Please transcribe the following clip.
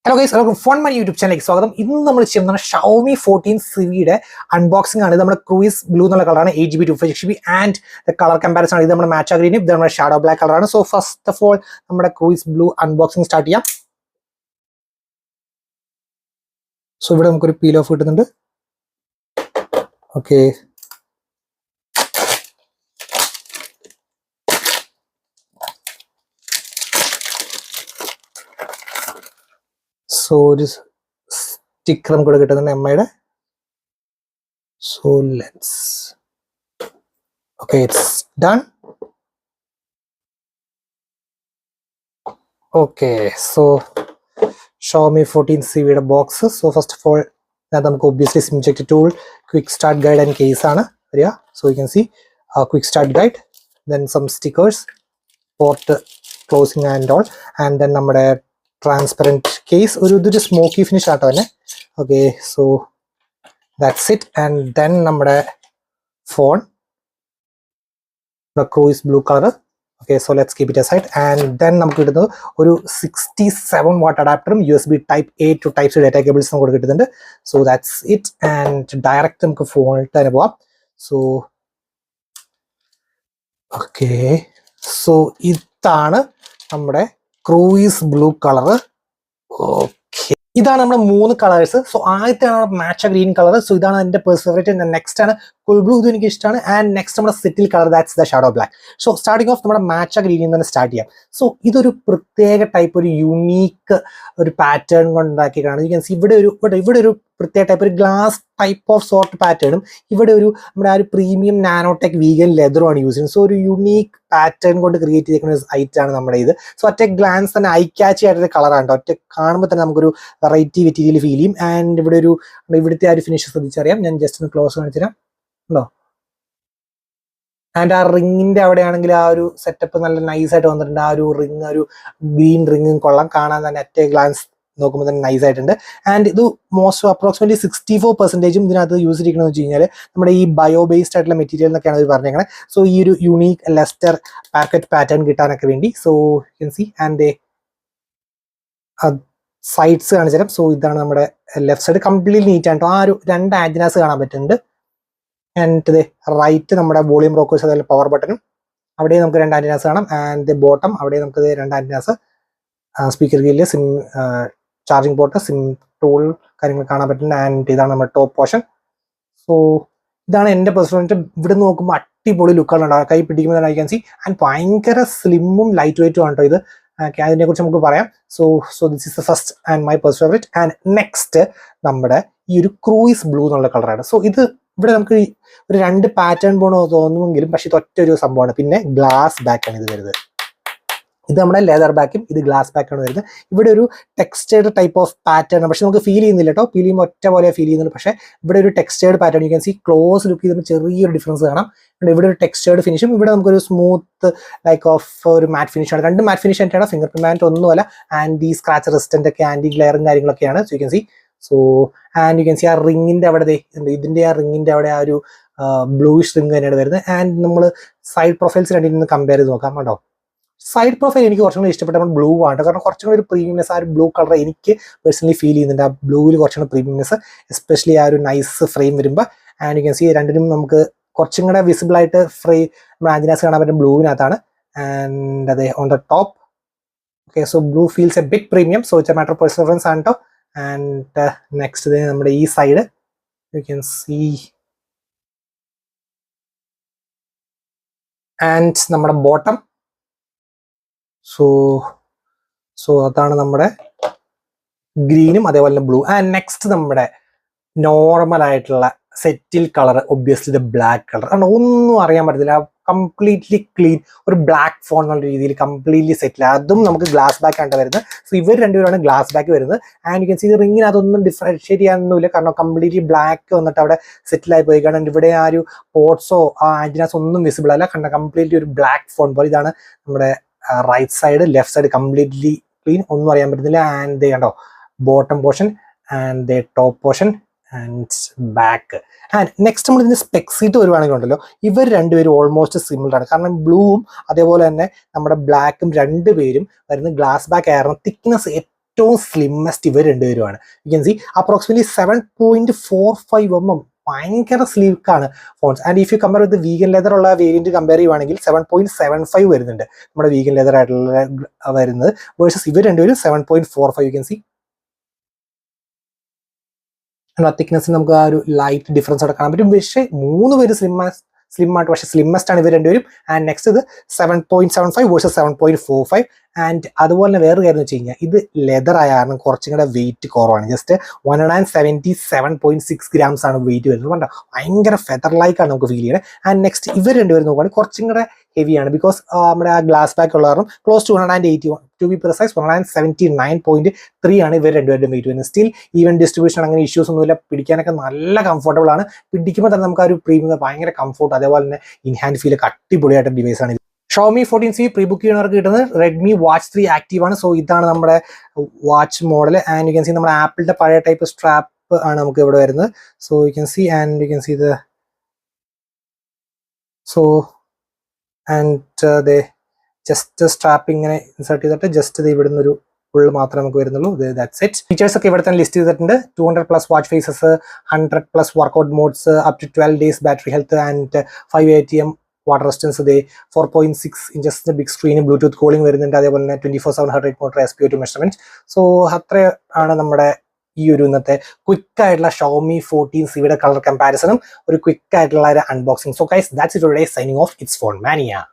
Hello guys, എല്ലാവർക്കും phone മണി YouTube ചാനലിലേക്ക് സ്വാഗതം. ഇന്ന് നമ്മൾ ചെയ്യുന്ന Xiaomi 14 CVയുടെ അൺബോക്സിംഗ് ആണ്. ഇത് നമ്മുടെ ക്രൂയിസ് ബ്ലൂ എന്നുള്ള കളറാണ്, 8GB 256GB and colour comparison ആണ്. ഇത് നമ്മുടെ മാച്ച് ഗ്രീനും ഇത് നമ്മുടെ ഷാഡോ ബ്ലാക്ക് കളറാണ്. സോ ഫസ്റ്റ് ഓഫ് ഓൾ നമ്മുടെ ക്രൂയിസ് ബ്ലൂ അൺബോക്സിംഗ് സ്റ്റാർട്ട് ചെയ്യാം. സോ ഇവിടെ നമുക്കൊരു പീൽ ഓഫ് കിട്ടുന്നുണ്ട്. ഓക്കെ, സോ ഒരു സ്റ്റിക്കർ നമുക്ക് കിട്ടുന്നുണ്ട് എംഐയുടെ. So let's okay, it's done. Okay, so Xiaomi 14 CVയുടെ box. So first of all നമുക്ക് obviously SIM check tool, quick start guide and case ആണ് വരിക. So you can see quick start guide, then some stickers, port closing and all, and then നമ്മുടെ transparent case. ഇതൊരു smoky finish ആട്ടോ തന്നെ. Okay, so that's it. And then നമ്മുടെ phone, cruise blue colour. Okay, so let's keep it aside. And then നമുക്ക് കിട്ടുന്നത് ഒരു 67 watt അഡാപ്റ്ററും USB Type A to Type C data cables നമുക്ക് കിട്ടുന്നുണ്ട്. So that's it. And direct നമുക്ക് ഫോണിൽ തന്നെ പോവാം. സോ ഓക്കെ, സോ ഇതാണ് നമ്മുടെ ക്രൂയിസ് ബ്ലൂ കളർ. ഓക്കെ, ഇതാണ് നമ്മുടെ 3 കളേഴ്സ്. സോ ആദ്യത്തെയാണ് മാച്ച് ഗ്രീൻ കളർ. സോ ഇതാണ് എൻ്റെ പേഴ്സണൽ ഫേവറേറ്റ്. നെക്സ്റ്റ് ആണ് കൂൾ ബ്ലൂ, ഇത് എനിക്ക് ഇഷ്ടമാണ്. ആൻഡ് നെക്സ്റ്റ് നമ്മുടെ subtle colour, that's the shadow black. So starting off നമ്മുടെ മാച്ച് ഗ്രീനിൽ തന്നെ സ്റ്റാർട്ട് ചെയ്യാം. സോ ഇതൊരു പ്രത്യേക ടൈപ്പ്, ഒരു യുണീക്ക് ഒരു പാറ്റേൺ കൊണ്ടുണ്ടാക്കിയിട്ടാണ്. യു ക്യാൻ സി ഇവിടെ ഒരു പ്രത്യേക ടൈപ്പ്, ഒരു ഗ്ലാസ് ടൈപ്പ് ഓഫ് സോർട്ട് പാറ്റേണും ഇവിടെ ഒരു നമ്മുടെ ആ ഒരു പ്രീമിയം നാനോടെക് വീഗൻ ലെതറുമാണ് യൂസ് ചെയ്യുന്നത്. സോ ഒരു യുണീക്ക് പാറ്റേൺ കൊണ്ട് ക്രിയേറ്റ് ചെയ്തിരിക്കുന്ന ഒരു ഐറ്റാണ് നമ്മുടെ ഇത്. സോ ഒറ്റ ഗ്ലാൻസ് തന്നെ ഐ ക്യാച്ചി ആയിട്ടൊരു കളറാണ്. ഒറ്റ കാണുമ്പോൾ തന്നെ നമുക്കൊരു വെറൈറ്റി മെറ്റീരിയൽ ഫീൽ ചെയ്യും. ആൻഡ് ഇവിടുത്തെ ആ ഒരു ഫിനിഷ് ശ്രദ്ധിച്ചറിയാം. ഞാൻ ജസ്റ്റ് ഒന്ന് ക്ലോസ് കാണിച്ചു തരാം. ഉണ്ടോ? ആൻഡ് ആ റിങ്ങിന്റെ അവിടെയാണെങ്കിൽ ആ ഒരു സെറ്റപ്പ് നല്ല നൈസായിട്ട് വന്നിട്ടുണ്ട്. ആ ഒരു റിങ്, ഒരു ഗ്രീൻ റിങ്ങും കൊള്ളാം കാണാൻ തന്നെ. അറ്റ ഗ്ലാൻസ് നോക്കുമ്പോൾ തന്നെ നൈസ് ആയിട്ടുണ്ട്. ആൻഡ് ഇത് അപ്രോക്സിമേറ്റ്ലി 64% ഇതിനകത്ത് യൂസ് ചെയ്തിരിക്കുന്നത് വെച്ച് കഴിഞ്ഞാൽ നമ്മുടെ ഈ ബയോ ബേസ്ഡ് ആയിട്ടുള്ള മെറ്റീരിയൽ എന്നൊക്കെയാണ് ഇത് പറഞ്ഞേക്കുന്നത്. സോ ഈ ഒരു യുണീക്ക് ലെസ്റ്റർ പാക്കറ്റ് പാറ്റേൺ കിട്ടാനൊക്കെ വേണ്ടി. So you can C. And sides കാണിച്ചു തരാം. സോ ഇതാണ് നമ്മുടെ ലെഫ്റ്റ് സൈഡ്, കംപ്ലീറ്റ്ലി നീറ്റ് ആണ്. ആ ഒരു 2 ആന്റിനാസ് കാണാൻ പറ്റുന്നുണ്ട്. ആൻഡ് റൈറ്റ് നമ്മുടെ വോളിയം റോക്കേഴ്സ്, അതുപോലെ പവർ ബട്ടണും അവിടെ നമുക്ക് 2 ആന്റിനാസ് കാണാം. ആൻഡ് ബോട്ടം അവിടെ നമുക്ക് 2 ആന്റിനാസ്, സ്പീക്കർ കീഴിൽ SIM charging port, SIM tool കാര്യങ്ങൾ കാണാൻ പറ്റുന്നുണ്ട്. ആൻഡ് ഇതാണ് നമ്മുടെ ടോപ്പ് പോർഷൻ. സോ ഇതാണ് എൻ്റെ പേഴ്സണൽ. ഇവിടെ നോക്കുമ്പോൾ അടിപൊളി ലുക്കാണ് ഉണ്ടാവുക, കൈ പിടിക്കുമ്പോൾ തന്നെ ഐ ക്യാൻ സി. ആൻഡ് ഭയങ്കര സ്ലിമ്മും ലൈറ്റ് വെയിറ്റും ആണ് ഇത്. അതിനെ കുറിച്ച് നമുക്ക് പറയാം. So this is the first and my personal favourite. And next നമ്മുടെ ഈ ഒരു ക്രൂയിസ് ബ്ലൂ എന്നുള്ള കളറാണ്. സോ ഇത് ഇവിടെ നമുക്ക് ഒരു 2 പാറ്റേൺ പോണോ തോന്നുമെങ്കിലും പക്ഷെ ഇത് ഒറ്റ ഒരു സംഭവമാണ്. പിന്നെ ഗ്ലാസ് ബാക്കാണ് ഇത് വരുന്നത്. ഇത് നമ്മുടെ ലെതർ ബാക്കും ഇത് ഗ്ലാസ് ബാക്കാണ് വരുന്നത്. ഇവിടെ ഒരു ടെക്സ്റ്റേർഡ് ടൈപ്പ് ഓഫ് പാറ്റേൺ ആണ്, പക്ഷെ നമുക്ക് ഫീൽ ചെയ്യുന്നില്ല കേട്ടോ. ഫീൽ ചെയ്യുമ്പോൾ ഒറ്റ പോലെ ഫീൽ ചെയ്യുന്നുണ്ട്. പക്ഷേ ഇവിടെ ഒരു textured pattern, U can C. Close look ചെയ്തപ്പോൾ ചെറിയൊരു ഡിഫറൻസ് കാണാം. ഇവിടെ ഒരു ടെക്സ്റ്റേർഡ് ഫിനിഷും ഇവിടെ നമുക്കൊരു സ്മൂത്ത് ലൈക്ക് ഓഫ് ഒരു മാറ്റ് ഫിനിഷാണ്. 2 മാറ്റ് ഫിനിഷ് ആയിട്ടാണ്, ഫിംഗർ പ്രിന്റ് മാറ്റ് ഒന്നുമല്ല. ആൻറ്റി സ്ക്രാച്ച് റെസിസ്റ്റന്റ് ഒക്കെ, ആൻറ്റി ഗ്ലെയറും കാര്യങ്ങളൊക്കെയാണ്. So you can C. So and you can C ആ റിങ്ങിന്റെ അവിടെ, ഇതിന്റെ ആ റിങ്ങിന്റെ അവിടെ ആ ഒരു ബ്ലൂയിഷ് റിങ് തന്നെയാണ് വരുന്നത്. ആൻഡ് നമ്മൾ സൈഡ് പ്രൊഫൈൽസ് രണ്ടിൽ നിന്ന് കമ്പയർ ചെയ്ത് നോക്കാം കേട്ടോ. സൈഡ് പ്രൊഫൈൽ എനിക്ക് കുറച്ചും കൂടി ഇഷ്ടപ്പെട്ട ബ്ലൂ ആണ്, കാരണം കുറച്ചും കൂടി ഒരു പ്രീമിയംനെസ്, ആ ഒരു ബ്ലൂ കളർ എനിക്ക് പേഴ്സണലി ഫീൽ ചെയ്യുന്നുണ്ട്. ആ ബ്ലൂവിൽ കുറച്ചും കൂടി പ്രീമിയംനെസ്, എസ്പെഷ്യലി ആ ഒരു നൈസ് ഫ്രെയിം വരുമ്പോൾ. ആൻഡ് യു ക്യാൻ സി രണ്ടിനും നമുക്ക് കുറച്ചും കൂടെ വിസിബിൾ ആയിട്ട് ആന്റിനാസ് കാണാൻ പറ്റും ബ്ലൂവിനകത്താണ്. ആൻഡ് അതെ on the top. Okay, so blue feels A bit premium. So it's A matter of personal preference ആണ് കേട്ടോ. ആൻഡ് നെക്സ്റ്റ് നമ്മുടെ ഈ side U can C. And നമ്മുടെ ബോട്ടം. സോ അതാണ് നമ്മുടെ ഗ്രീനും അതേപോലെ തന്നെ ബ്ലൂ. ആൻഡ് നെക്സ്റ്റ് നമ്മുടെ നോർമൽ ആയിട്ടുള്ള subtle colour, obviously the black colour ആണ്. ഒന്നും അറിയാൻ പറ്റത്തില്ല, കംപ്ലീറ്റ്ലി ക്ലീൻ, ഒരു ബ്ലാക്ക് ഫോൺ എന്നുള്ള രീതിയിൽ കംപ്ലീറ്റ്ലി സെറ്റിൽ. അതും നമുക്ക് ഗ്ലാസ് ബാക്ക് ആണ് വരുന്നത്. സോ ഇവർ രണ്ടുപേരാണ് ഗ്ലാസ് ബാക്ക് വരുന്നത്. ആൻഡ് യു ക്യാൻ സി റിങ്ങിന് അതൊന്നും ഡിഫറൻഷിയേറ്റ് ചെയ്യാനൊന്നുമില്ല, കാരണം കംപ്ലീറ്റ്ലി ബ്ലാക്ക് വന്നിട്ട് അവിടെ സെറ്റിലായി പോയി. കാരണം ഇവിടെ ആ ഒരു പോർട്സോ ആ ആന്റിനാസ് ഒന്നും വിസിബിൾ അല്ല, കാരണം കംപ്ലീറ്റ്ലി ഒരു ബ്ലാക്ക് ഫോൺ പോലെ. ഇതാണ് നമ്മുടെ right side. Left side completely clean, ഒന്നും അറിയാൻ പറ്റുന്നില്ല. ആൻഡ് കണ്ടോ bottom portion and top portion and back. And next നമ്മൾ ഇതിന്റെ സ്പെക്സീറ്റ് വരുവാണെങ്കിൽ ഉണ്ടല്ലോ, ഇവർ രണ്ടുപേരും ഓൾമോസ്റ്റ് സിമിലർ ആണ്. കാരണം ബ്ലൂവും അതേപോലെ തന്നെ നമ്മുടെ ബ്ലാക്കും രണ്ടുപേരും വരുന്നത് ഗ്ലാസ് ബാക്ക് ആയിരുന്നു. തിക്നെസ് ഏറ്റവും സ്ലിമ്മസ്റ്റ് ഇവർ രണ്ടുപേരുമാണ്. യു ക്യാൻ സി അപ്രോക്സിമറ്റ്ലി 7.45 ഭയങ്കര സ്ലീക്കാണ് phones. And if you compare with vegan leather ഉള്ള വേരിയന്റ് കമ്പയർ ചെയ്യുവാണെങ്കിൽ 7.75 വരുന്നുണ്ട് നമ്മുടെ വീഗൻ ലെതർ ആയിട്ടുള്ള വരുന്നത്, വേഴ്സസ് ഇവർ രണ്ടുപേരും 7.45. യു ക്യാൻ സി തിക്നെസ്സിന് നമുക്ക് ആ ഒരു ലൈറ്റ് ഡിഫറൻസ് അവിടെ കാണാൻ പറ്റും. പക്ഷേ 3 പേര് സ്ലിം ആയിട്ട്, പക്ഷേ സ്ലിമ്മസ്റ്റ് ആണ് ഇവർ രണ്ടുപേരും. ആൻഡ് നെക്സ്റ്റ് ഇത് 7.75 വേഴ്സസ് 7.45. ആൻഡ് അതുപോലെ തന്നെ വേറെ കാര്യം എന്ന് വെച്ച് കഴിഞ്ഞാൽ ഇത് ലെതർ ആയ കാരണം കുറച്ചും കൂടെ വെയിറ്റ് കുറവാണ്. ജസ്റ്റ് 177.6 grams ആണ് വെയിറ്റ് വരുന്നത്. കണ്ടോ, ഭയങ്കര ഫെദർ ലൈക്കാണ് നമുക്ക് ഫീൽ ചെയ്യുന്നത്. ആൻഡ് നെക്സ്റ്റ് ഇവർ രണ്ടുപേരും നോക്കുകയാണെങ്കിൽ കുറച്ചും കൂടെ ഹെവിയാണ്, ബിക്കോസ് നമ്മുടെ ആ ഗ്ലാസ് ബാക്ക് ഉള്ള കാരണം close to 181, to be precise 179.3 ആണ് ഇവർ രണ്ടുപേരുടെ വെയിറ്റ് വരുന്നത്. സ്റ്റിൽ ഈവൻ ഡിസ്ട്രിബ്യൂഷൻ അങ്ങനെ ഇഷ്യൂസ് ഒന്നുമില്ല, പിടിക്കാനൊക്കെ നല്ല കംഫർട്ടബിൾ ആണ്. പിടിക്കുമ്പോൾ തന്നെ നമുക്ക് ആ ഒരു പ്രീമിയം ഭയങ്കര കംഫർട്ട്, അതേപോലെ തന്നെ ഇൻ ഹാൻഡ് ഫീൽ ഒക്കെ അടിപൊളിയായിട്ട് ഡിവൈസ് ആണ്. ഷോമി 14C പ്രീ ബുക്ക് ചെയ്യുന്നവർക്ക് കിട്ടുന്നത് റെഡ്മി വാച്ച് 3 ആക്റ്റീവ് ആണ്. സോ ഇതാണ് നമ്മുടെ watch model. And you can C നമ്മുടെ ആപ്പിളിന്റെ പഴയ ടൈപ്പ് സ്ട്രാപ്പ് ആണ് നമുക്ക് ഇവിടെ വരുന്നത്. So you can C, and you can C ഇത്, സോ ആൻഡ് ജസ്റ്റ് സ്ട്രാപ്പ് ഇങ്ങനെ ഇൻസേർട്ട് ചെയ്തിട്ട് ജസ്റ്റ് ഇത് ഇവിടുന്ന് ഒരു ഫുൾ മാത്രമേ നമുക്ക് വരുന്നുള്ളൂ. That's it. ഫീച്ചേഴ്സ് ഒക്കെ ഇവിടെ തന്നെ ലിസ്റ്റ് ചെയ്തിട്ടുണ്ട്. 200+ watch faces, 100+ workout modes, up to 12 days battery health, and 5 ATM water resistance. 4.6 inches big screen, bluetooth calling വരുന്നുണ്ട്. അതേപോലെ തന്നെ 24/7 heart rate monitor, SpO2 measurement. So അത്ര ആണ് നമ്മുടെ ഈ ഒരു ഇന്നത്തെ ക്വിക്ക് ആയിട്ടുള്ള ഷോമി 14C കളർ കമ്പാരിസണും ഒരു ക്വിക്ക് ആയിട്ടുള്ള ഒരു unboxing. So guys, that's it today. Signing off. It's Phone മാനിയ.